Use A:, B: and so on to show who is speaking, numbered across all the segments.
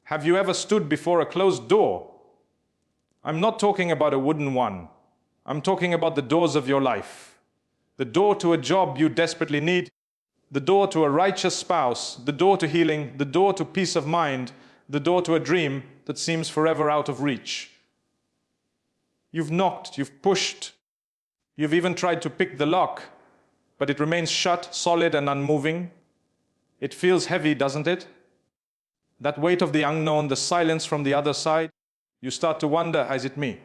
A: Have you ever stood before a closed door? I'm not talking about a wooden one. I'm talking about the doors of your life. The door to a job you desperately need, the door to a righteous spouse, the door to healing, the door to peace of mind, the door to a dream that seems forever out of reach. You've knocked, you've pushed, you've even tried to pick the lock, but it remains shut, solid and unmoving. It feels heavy, doesn't it? That weight of the unknown, the silence from the other side. You start to wonder, is it me?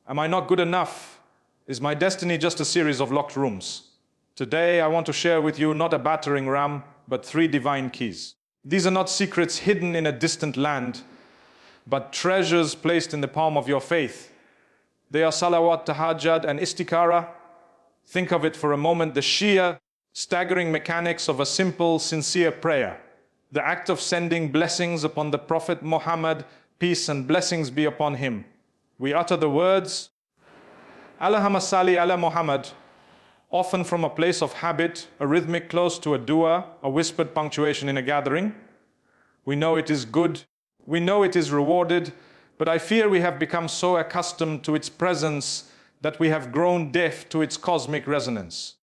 A: Am I not good enough? Is my destiny just a series of locked rooms? Today I want to share with you not a battering ram, but 3 divine keys. These are not secrets hidden in a distant land, but treasures placed in the palm of your faith. They are Salawat Tahajjud and Istikhara. Think of it for a moment, the sheer, staggering mechanics of a simple, sincere prayer. The act of sending blessings upon the Prophet Muhammad, peace and blessings be upon him. We utter the words, Allahumma salli ala Muhammad, often from a place of habit, a rhythmic close to a dua, a whispered punctuation in a gathering. We know it is good, we know it is rewarded, but I fear we have become so accustomed to its presence that we have grown deaf to its cosmic resonance.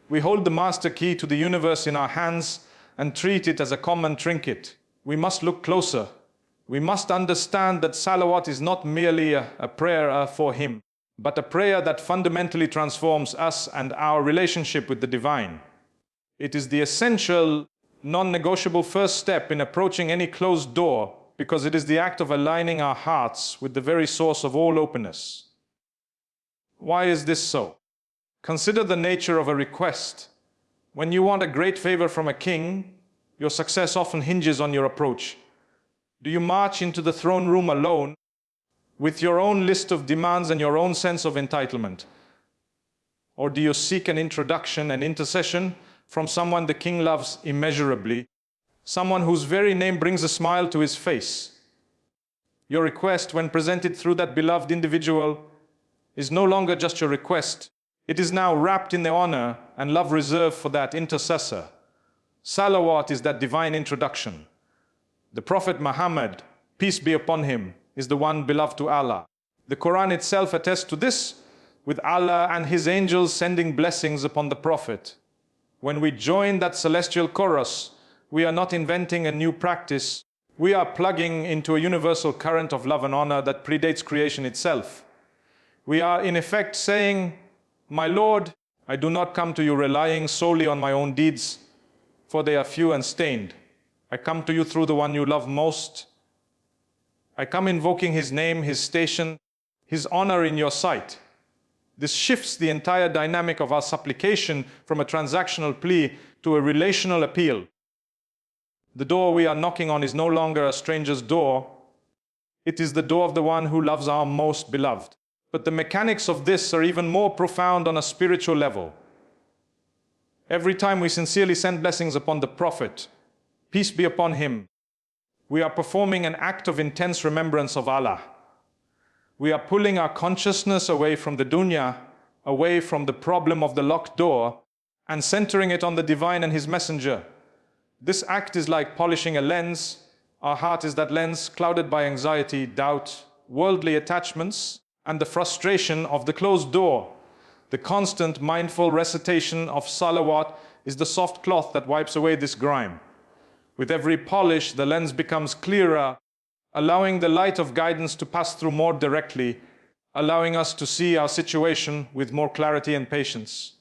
A: We hold the master key to the universe in our hands and treat it as a common trinket. We must look closer. We must understand that salawat is not merely a prayer for him, but a prayer that fundamentally transforms us and our relationship with the divine. It is the essential, non-negotiable first step in approaching any closed door, because it is the act of aligning our hearts with the very source of all openness. Why is this so? Consider the nature of a request. When you want a great favor from a king, your success often hinges on your approach. Do you march into the throne room alone, with your own list of demands and your own sense of entitlement? Or do you seek an introduction, an intercession from someone the king loves immeasurably, someone whose very name brings a smile to his face? Your request, when presented through that beloved individual, is no longer just your request. It is now wrapped in the honor and love reserved for that intercessor. Salawat is that divine introduction. The Prophet Muhammad, peace be upon him, is the one beloved to Allah. The Quran itself attests to this, with Allah and his angels sending blessings upon the Prophet. When we join that celestial chorus, we are not inventing a new practice. We are plugging into a universal current of love and honor that predates creation itself. We are in effect saying, my Lord, I do not come to you relying solely on my own deeds, for they are few and stained. I come to you through the one you love most. I come invoking his name, his station, his honor in your sight. This shifts the entire dynamic of our supplication from a transactional plea to a relational appeal. The door we are knocking on is no longer a stranger's door. It is the door of the one who loves our most beloved. But the mechanics of this are even more profound on a spiritual level. Every time we sincerely send blessings upon the Prophet, peace be upon him, we are performing an act of intense remembrance of Allah. We are pulling our consciousness away from the dunya, away from the problem of the locked door, and centering it on the divine and his messenger. This act is like polishing a lens. Our heart is that lens, clouded by anxiety, doubt, worldly attachments, and the frustration of the closed door. The constant mindful recitation of salawat is the soft cloth that wipes away this grime. With every polish, the lens becomes clearer, allowing the light of guidance to pass through more directly, allowing us to see our situation with more clarity and patience.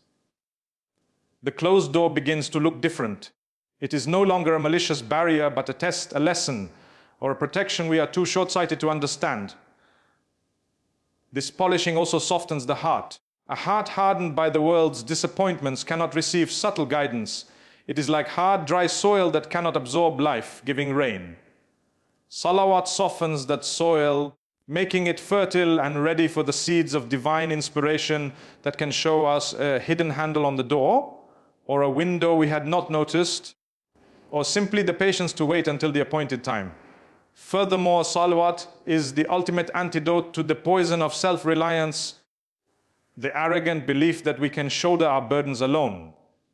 A: The closed door begins to look different. It is no longer a malicious barrier, but a test, a lesson, or a protection we are too short-sighted to understand. This polishing also softens the heart. A heart hardened by the world's disappointments cannot receive subtle guidance. It is like hard, dry soil that cannot absorb life-giving rain. Salawat softens that soil, making it fertile and ready for the seeds of divine inspiration that can show us a hidden handle on the door, or a window we had not noticed, or simply the patience to wait until the appointed time. Furthermore, salawat is the ultimate antidote to the poison of self-reliance, the arrogant belief that we can shoulder our burdens alone.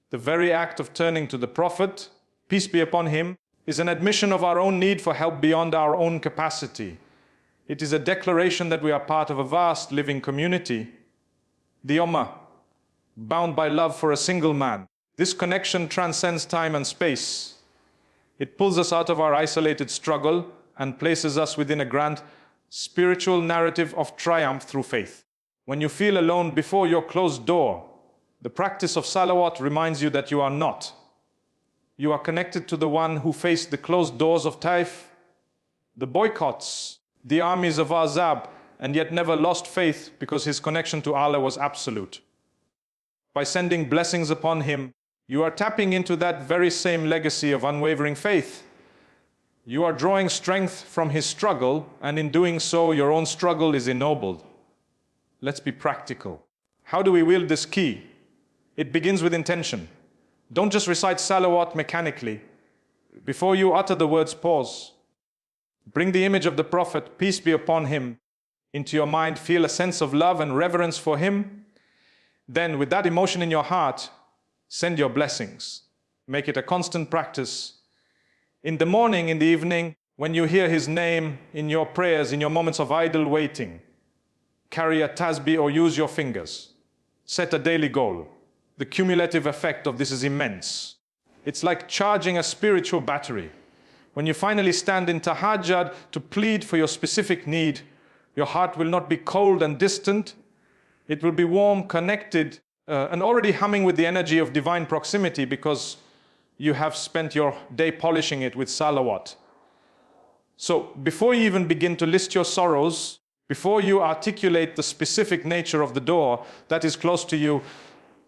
A: The very act of turning to the Prophet, peace be upon him, is an admission of our own need for help beyond our own capacity. It is a declaration that we are part of a vast living community, the Ummah, bound by love for a single man. This connection transcends time and space. It pulls us out of our isolated struggle and places us within a grand spiritual narrative of triumph through faith. When you feel alone before your closed door, the practice of salawat reminds you that you are not. You are connected to the one who faced the closed doors of Taif, the boycotts, the armies of Ahzab, and yet never lost faith because his connection to Allah was absolute. By sending blessings upon him, you are tapping into that very same legacy of unwavering faith. You are drawing strength from his struggle, and in doing so, your own struggle is ennobled. Let's be practical. How do we wield this key? It begins with intention. Don't just recite salawat mechanically. Before you utter the words, pause. Bring the image of the Prophet, peace be upon him, into your mind. Feel a sense of love and reverence for him. Then, with that emotion in your heart, send your blessings. Make it a constant practice. In the morning, in the evening, when you hear his name in your prayers, in your moments of idle waiting, carry a tasbih or use your fingers. Set a daily goal. The cumulative effect of this is immense. It's like charging a spiritual battery. When you finally stand in tahajjud to plead for your specific need, your heart will not be cold and distant. It will be warm, connected, and already humming with the energy of divine proximity because you have spent your day polishing it with salawat. So before you even begin to list your sorrows, before you articulate the specific nature of the door that is close to you,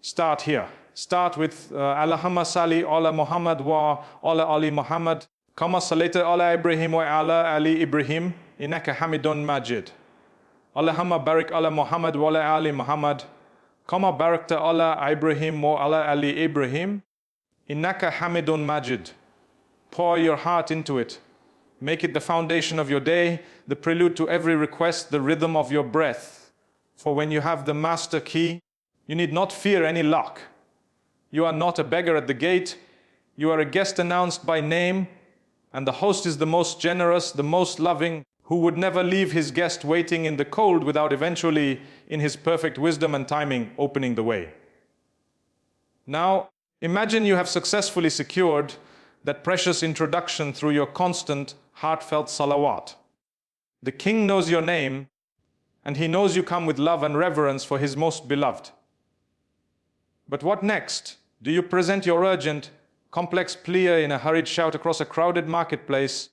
A: start here. Start with Allahumma salli ala Muhammad wa ala ali Muhammad. Kama sallaita ala Ibrahim wa ala ali Ibrahim. Innaka hamidun majid. Allahumma barik ala Muhammad wa ala ali Muhammad. Kama barakta ala Ibrahim wa ala ali Ibrahim. Innaka hamidun majid. Pour your heart into it. Make it the foundation of your day, the prelude to every request, the rhythm of your breath. For when you have the master key, you need not fear any luck. You are not a beggar at the gate. You are a guest announced by name, and the host is the most generous, the most loving, who would never leave his guest waiting in the cold without eventually, in his perfect wisdom and timing, opening the way. Now, imagine you have successfully secured that precious introduction through your constant, heartfelt salawat. The king knows your name, and he knows you come with love and reverence for his most beloved. But what next? Do you present your urgent, complex plea in a hurried shout across a crowded marketplace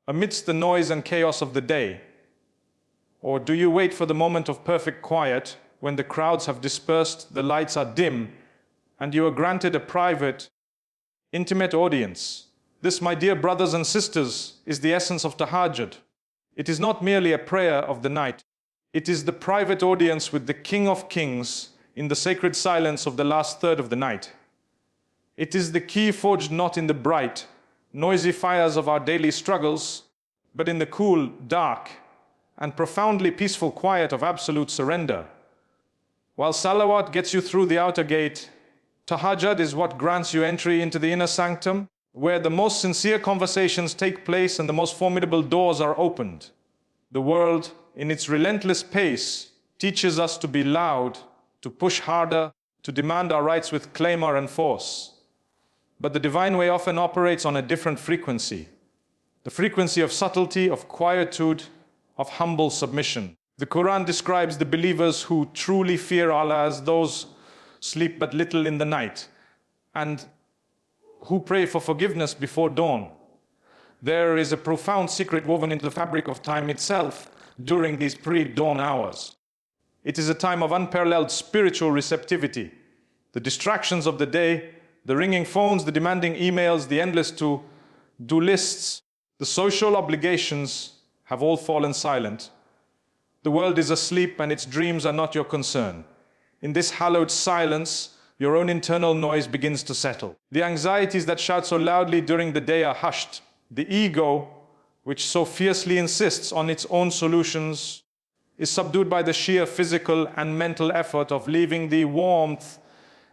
A: amidst the noise and chaos of the day? Or do you wait for the moment of perfect quiet when the crowds have dispersed, the lights are dim, and you are granted a private, intimate audience? This, my dear brothers and sisters, is the essence of tahajjud. It is not merely a prayer of the night. It is the private audience with the King of Kings in the sacred silence of the last third of the night. It is the key forged not in the bright, noisy fires of our daily struggles, but in the cool, dark, and profoundly peaceful quiet of absolute surrender. While salawat gets you through the outer gate, tahajjud is what grants you entry into the inner sanctum, where the most sincere conversations take place and the most formidable doors are opened. The world, in its relentless pace, teaches us to be loud, to push harder, to demand our rights with clamor and force. But the divine way often operates on a different frequency. The frequency of subtlety, of quietude, of humble submission. The Quran describes the believers who truly fear Allah as those sleep but little in the night and who pray for forgiveness before dawn. There is a profound secret woven into the fabric of time itself during these pre-dawn hours. It is a time of unparalleled spiritual receptivity. The distractions of the day, the ringing phones, the demanding emails, the endless to-do lists, the social obligations have all fallen silent. The world is asleep and its dreams are not your concern. In this hallowed silence, your own internal noise begins to settle. The anxieties that shout so loudly during the day are hushed. The ego, which so fiercely insists on its own solutions, is subdued by the sheer physical and mental effort of leaving the warmth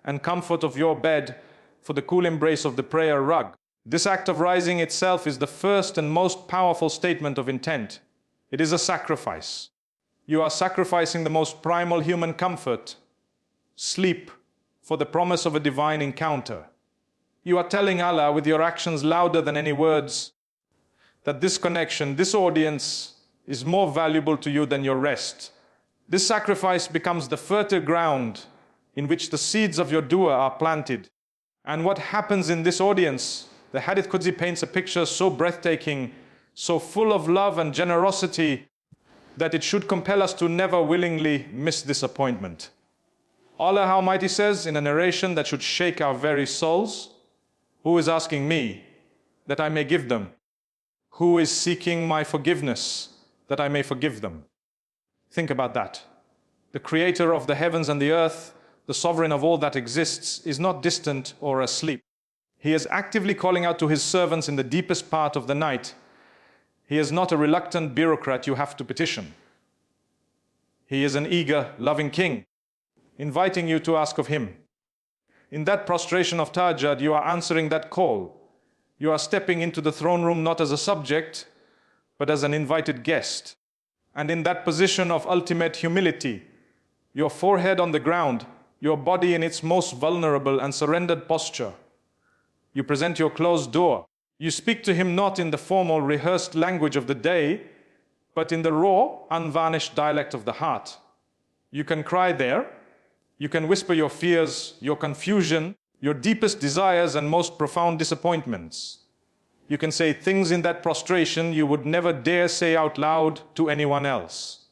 A: and comfort of your bed for the cool embrace of the prayer rug. This act of rising itself is the first and most powerful statement of intent. It is a sacrifice. You are sacrificing the most primal human comfort, sleep, for the promise of a divine encounter. You are telling Allah with your actions louder than any words that this connection, this audience is more valuable to you than your rest. This sacrifice becomes the fertile ground in which the seeds of your dua are planted. And what happens in this audience, the Hadith Qudsi paints a picture so breathtaking, so full of love and generosity, that it should compel us to never willingly miss this appointment. Allah Almighty says in a narration that should shake our very souls, who is asking me that I may give them? Who is seeking my forgiveness that I may forgive them? Think about that. The creator of the heavens and the earth, the sovereign of all that exists, is not distant or asleep. He is actively calling out to his servants in the deepest part of the night. He is not a reluctant bureaucrat you have to petition. He is an eager, loving king, inviting you to ask of him. In that prostration of tahajjud, you are answering that call. You are stepping into the throne room not as a subject, but as an invited guest. And in that position of ultimate humility, your forehead on the ground, your body in its most vulnerable and surrendered posture, you present your closed door. You speak to him not in the formal, rehearsed language of the day, but in the raw, unvarnished dialect of the heart. You can cry there. You can whisper your fears, your confusion, your deepest desires and most profound disappointments. You can say things in that prostration you would never dare say out loud to anyone else.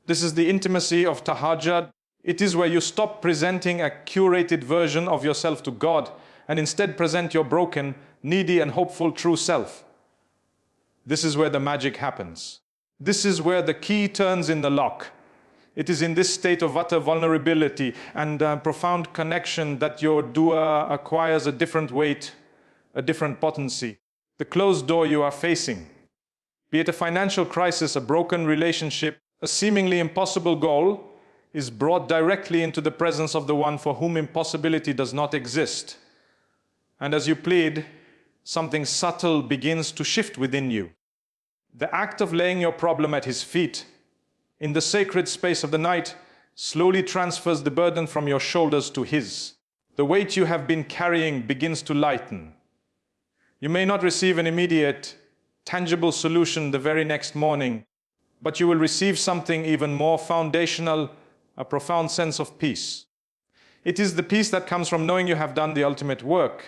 A: This is the intimacy of tahajjud. It is where you stop presenting a curated version of yourself to God and instead present your broken, needy and hopeful true self. This is where the magic happens. This is where the key turns in the lock. It is in this state of utter vulnerability and profound connection that your dua acquires a different weight, a different potency. The closed door you are facing, be it a financial crisis, a broken relationship, a seemingly impossible goal, is brought directly into the presence of the one for whom impossibility does not exist. And as you plead, something subtle begins to shift within you. The act of laying your problem at his feet, in the sacred space of the night, slowly transfers the burden from your shoulders to his. The weight you have been carrying begins to lighten. You may not receive an immediate, tangible solution the very next morning, but you will receive something even more foundational, a profound sense of peace. It is the peace that comes from knowing you have done the ultimate work.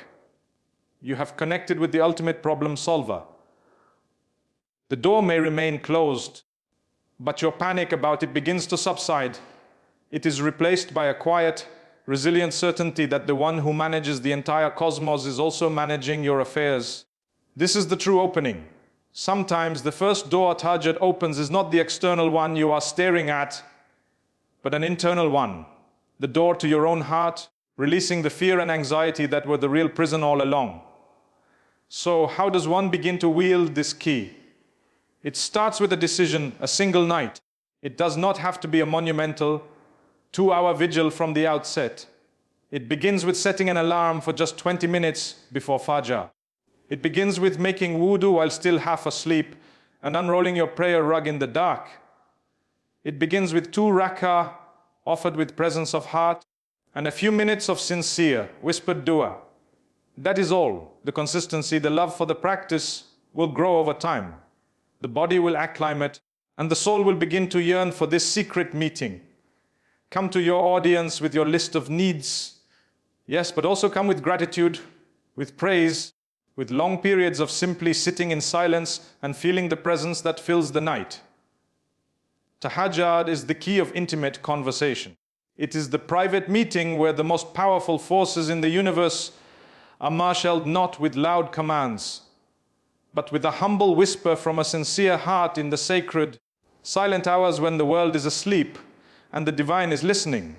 A: You have connected with the ultimate problem solver. The door may remain closed, but your panic about it begins to subside. It is replaced by a quiet, resilient certainty that the one who manages the entire cosmos is also managing your affairs. This is the true opening. Sometimes the first door tahajjud opens is not the external one you are staring at, but an internal one, the door to your own heart, releasing the fear and anxiety that were the real prison all along. So how does one begin to wield this key? It starts with a decision, a single night. It does not have to be a monumental 2-hour vigil from the outset. It begins with setting an alarm for just 20 minutes before Fajr. It begins with making wudu while still half asleep and unrolling your prayer rug in the dark. It begins with 2 rak'ah offered with presence of heart and a few minutes of sincere, whispered dua. That is all. The consistency, the love for the practice will grow over time. The body will acclimate and the soul will begin to yearn for this secret meeting. Come to your audience with your list of needs. Yes, but also come with gratitude, with praise, with long periods of simply sitting in silence and feeling the presence that fills the night. Tahajjud is the key of intimate conversation. It is the private meeting where the most powerful forces in the universe are marshaled not with loud commands, but with a humble whisper from a sincere heart in the sacred, silent hours when the world is asleep and the divine is listening.